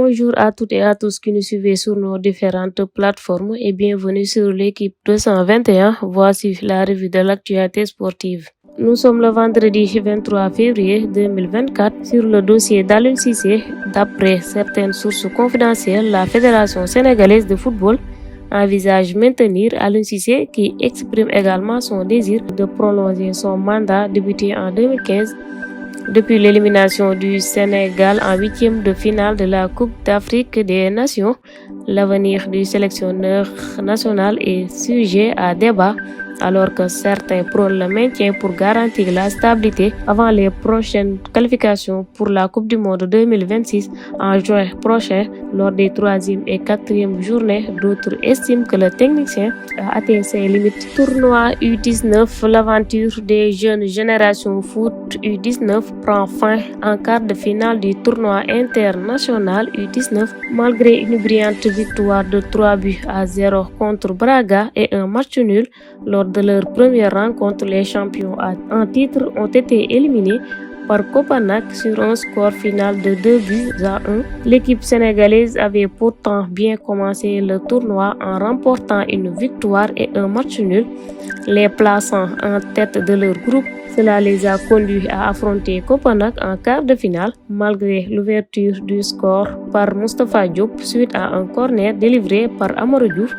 Bonjour à toutes et à tous qui nous suivez sur nos différentes plateformes et bienvenue sur l'équipe 221. Voici la revue de l'actualité sportive. Nous sommes le vendredi 23 février 2024 sur le dossier d'Aliou Cissé. D'après certaines sources confidentielles, la Fédération sénégalaise de football envisage maintenir Aliou Cissé qui exprime également son désir de prolonger son mandat débuté en 2015. Depuis l'élimination du Sénégal en huitième de finale de la Coupe d'Afrique des Nations, l'avenir du sélectionneur national est sujet à débat alors que certains prônent le maintien pour garantir la stabilité avant les prochaines qualifications pour la Coupe du Monde 2026 en juin prochain lors des 3e et 4e journées. D'autres estiment que le technicien a atteint ses limites. Tournoi U19, l'aventure des jeunes générations foot U19 prend fin en quart de finale du tournoi international U19 malgré une brillante victoire de 3-0 contre Braga et un match nul. Lors de leur première rencontre, les champions en titre ont été éliminés par Copenhague sur un score final de 2-1. L'équipe sénégalaise avait pourtant bien commencé le tournoi en remportant une victoire et un match nul, les plaçant en tête de leur groupe. Cela les a conduits à affronter Copenhague en quart de finale, malgré l'ouverture du score par Moustapha Diop suite à un corner délivré par Amadou Diouf.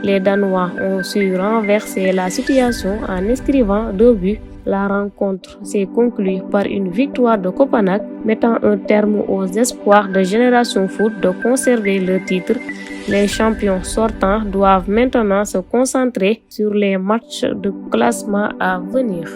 Les Danois ont su renverser la situation en inscrivant 2 buts. La rencontre s'est conclue par une victoire de Copenhague, mettant un terme aux espoirs de Génération Foot de conserver le titre. Les champions sortants doivent maintenant se concentrer sur les matchs de classement à venir.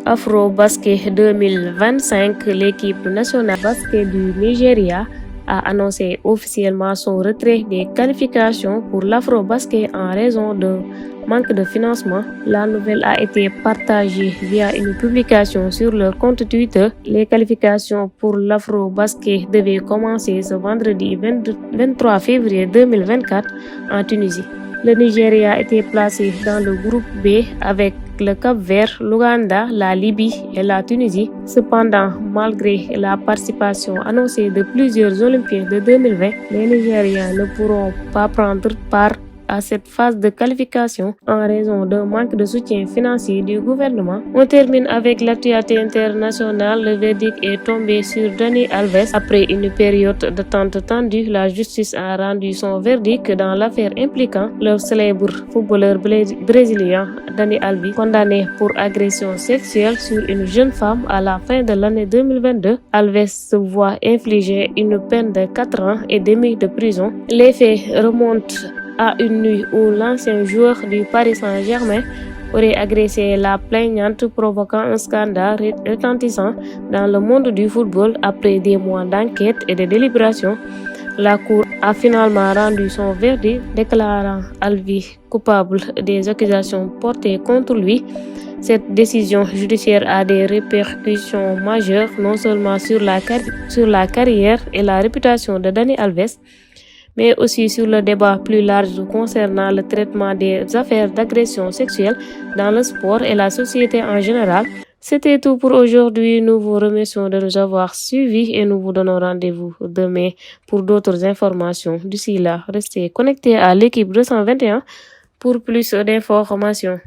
Afro-Basket 2025, l'équipe nationale basket du Nigeria a annoncé officiellement son retrait des qualifications pour l'Afro-Basket en raison d'un manque de financement. La nouvelle a été partagée via une publication sur leur compte Twitter. Les qualifications pour l'Afro-Basket devaient commencer ce vendredi 23 février 2024 en Tunisie. Le Nigeria était placé dans le groupe B avec le Cap-Vert, l'Ouganda, la Libye et la Tunisie. Cependant, malgré la participation annoncée de plusieurs Olympiens de 2020, les Nigériens ne pourront pas prendre part à cette phase de qualification en raison d'un manque de soutien financier du gouvernement. On termine avec l'actualité internationale. Le verdict est tombé sur Dani Alves. Après une période d'attente tendue, la justice a rendu son verdict dans l'affaire impliquant le célèbre footballeur brésilien Dani Alves, condamné pour agression sexuelle sur une jeune femme à la fin de l'année 2022. Alves se voit infliger une peine de 4 ans et demi de prison. Les faits remontent à une nuit où l'ancien joueur du Paris Saint-Germain aurait agressé la plaignante, provoquant un scandale retentissant dans le monde du football. Après des mois d'enquête et de délibération, la Cour a finalement rendu son verdict, déclarant Alves coupable des accusations portées contre lui. Cette décision judiciaire a des répercussions majeures non seulement sur la carrière et la réputation de Dani Alves, mais aussi sur le débat plus large concernant le traitement des affaires d'agression sexuelle dans le sport et la société en général. C'était tout pour aujourd'hui. Nous vous remercions de nous avoir suivis et nous vous donnons rendez-vous demain pour d'autres informations. D'ici là, restez connectés à l'équipe 221 pour plus d'informations.